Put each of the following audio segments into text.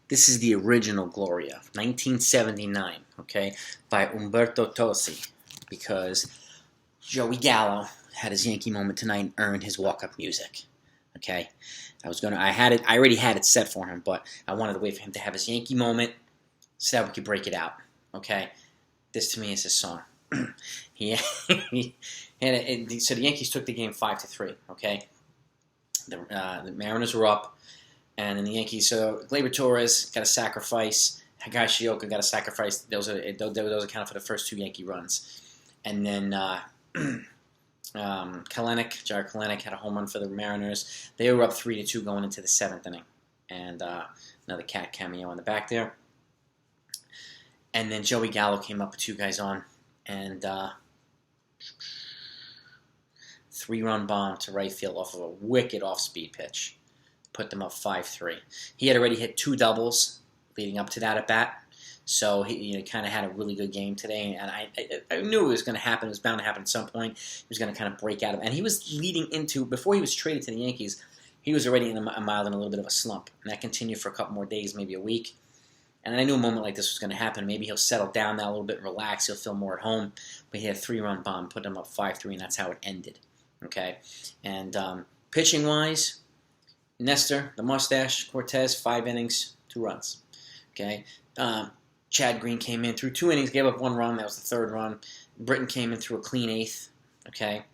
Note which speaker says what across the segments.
Speaker 1: This is the original Gloria, 1979, okay, by Umberto Tosi, because Joey Gallo had his Yankee moment tonight and earned his walk-up music. Okay, I already had it set for him, but I wanted to wait for him to have his Yankee moment so that we could break it out. Okay, this to me is his song. he, so the Yankees took the game 5-3. Okay, the Mariners were up, and then the Yankees. So Gleyber Torres got a sacrifice. Higashioka got a sacrifice. Those accounted for the first two Yankee runs, and then Jared Kelenic had a home run for the Mariners. They were up 3-2 going into the seventh inning, and another cat cameo in the back there. And then Joey Gallo came up with two guys on, and 3-run bomb to right field off of a wicked off-speed pitch. Put them up 5-3. He had already hit 2 doubles leading up to that at bat, so he kind of had a really good game today. And I knew it was going to happen. It was bound to happen at some point. He was going to kind of break out of it. And he was leading into, before he was traded to the Yankees, he was already in a mild and a little bit of a slump. And that continued for a couple more days, maybe a week. And I knew a moment like this was going to happen. Maybe he'll settle down now a little bit and relax. He'll feel more at home. But he had a 3-run bomb, put them up 5-3, and that's how it ended. Okay? And pitching-wise, Nestor, the mustache, Cortez, 5 innings, 2 runs. Okay? Chad Green came in, threw 2 innings, gave up 1 run. That was the 3rd run. Britton came in, threw a clean 8th. Okay?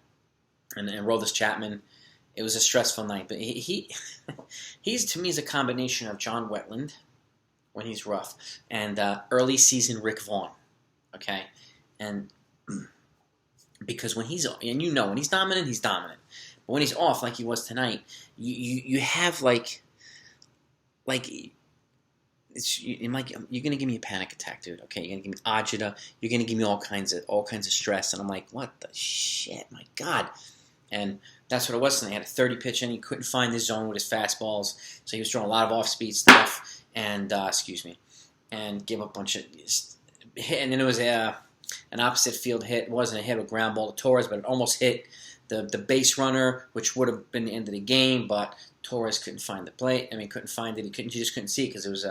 Speaker 1: And Roldis Chapman. It was a stressful night. But he's, to me, is a combination of John Wetland, when he's rough, and early season Rick Vaughn, okay? And because when he's, and when he's dominant, he's dominant. But when he's off, like he was tonight, you have like you're gonna give me a panic attack, dude. Okay, you're gonna give me agita. You're gonna give me all kinds of stress, and I'm like, what the shit, my God. And that's what it was tonight. He had a 30 pitch in. He couldn't find the zone with his fastballs, so he was throwing a lot of off-speed stuff. And and gave up a bunch of hit. And then it was an opposite field hit. It wasn't a hit, a ground ball to Torres, but it almost hit the base runner, which would have been the end of the game. But Torres couldn't find the plate. I mean, couldn't find it. He just couldn't see it because it was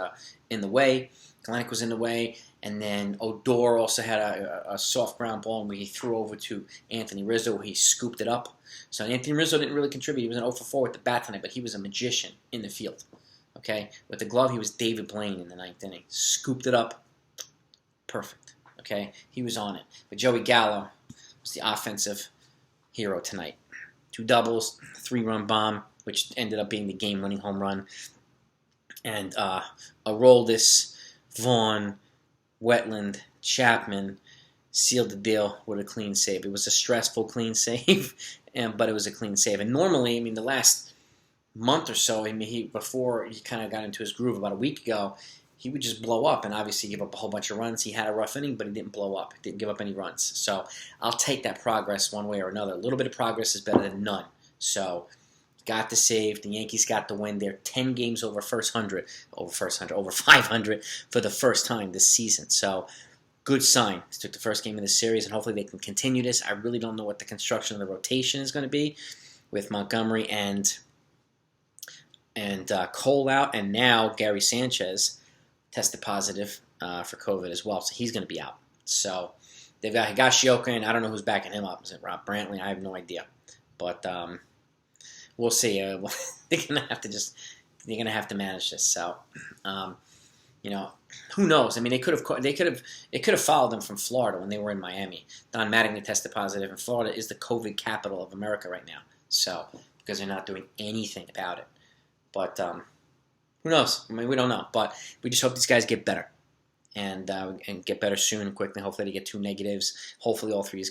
Speaker 1: in the way. Kelenic was in the way. And then Odor also had a soft ground ball, and he threw over to Anthony Rizzo, where he scooped it up. So Anthony Rizzo didn't really contribute. He was an 0 for 4 with the bat tonight, but he was a magician in the field. Okay, with the glove, he was David Blaine in the 9th inning. Scooped it up. Perfect. Okay, he was on it. But Joey Gallo was the offensive hero tonight. 2 doubles, 3-run bomb, which ended up being the game-winning home run. And Aroldis, Vaughn, Wetland, Chapman sealed the deal with a clean save. It was a stressful clean save, but it was a clean save. And normally, I mean, the last month or so, before he kind of got into his groove about a week ago, he would just blow up and obviously give up a whole bunch of runs. He had a rough inning, but he didn't blow up. He didn't give up any runs. So I'll take that progress one way or another. A little bit of progress is better than none. So got the save. The Yankees got the win. They're 10 games over 500 for the first time this season. So good sign. They took the first game of the series, and hopefully they can continue this. I really don't know what the construction of the rotation is going to be with Montgomery and Cole out, and now Gary Sanchez tested positive for COVID as well, so he's going to be out. So they've got Higashioka, and I don't know who's backing him up. Is it Rob Brantley? I have no idea, but we'll see. They're going to have to manage this. So who knows? I mean, it could have followed them from Florida when they were in Miami. Don Mattingly tested positive, and Florida is the COVID capital of America right now. So because they're not doing anything about it. But who knows? I mean, we don't know. But we just hope these guys get better and get better soon and quickly. Hopefully they get 2 negatives. Hopefully all 3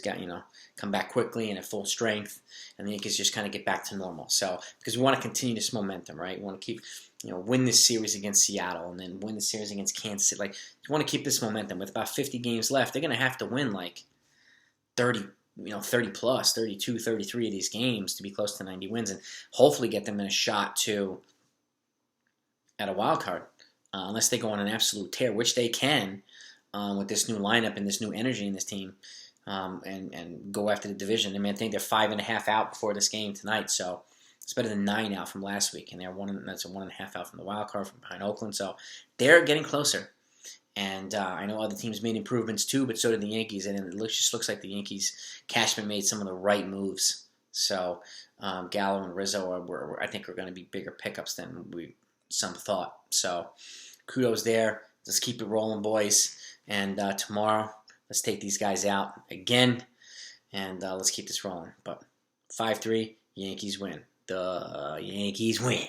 Speaker 1: come back quickly and at full strength, and the Yankees just kind of get back to normal. So because we want to continue this momentum, right? We want to keep win this series against Seattle and then win the series against Kansas City. Like you want to keep this momentum. With about 50 games left, they're going to have to win like 30 plus, 32, 33 of these games to be close to 90 wins, and hopefully get them in a shot at a wild card, unless they go on an absolute tear, which they can with this new lineup and this new energy in this team, and go after the division. I mean, I think they're 5.5 out before this game tonight, so It's better than 9 out from last week, and that's a 1.5 out from the wild card from behind Oakland. So they're getting closer. And I know other teams made improvements too, but so did the Yankees. And it just looks like the Yankees Cashman made some of the right moves. So Gallo and Rizzo I think are going to be bigger pickups than some thought. So kudos there. Let's keep it rolling, boys. And tomorrow, let's take these guys out again, and let's keep this rolling. But 5-3, Yankees win. The Yankees win.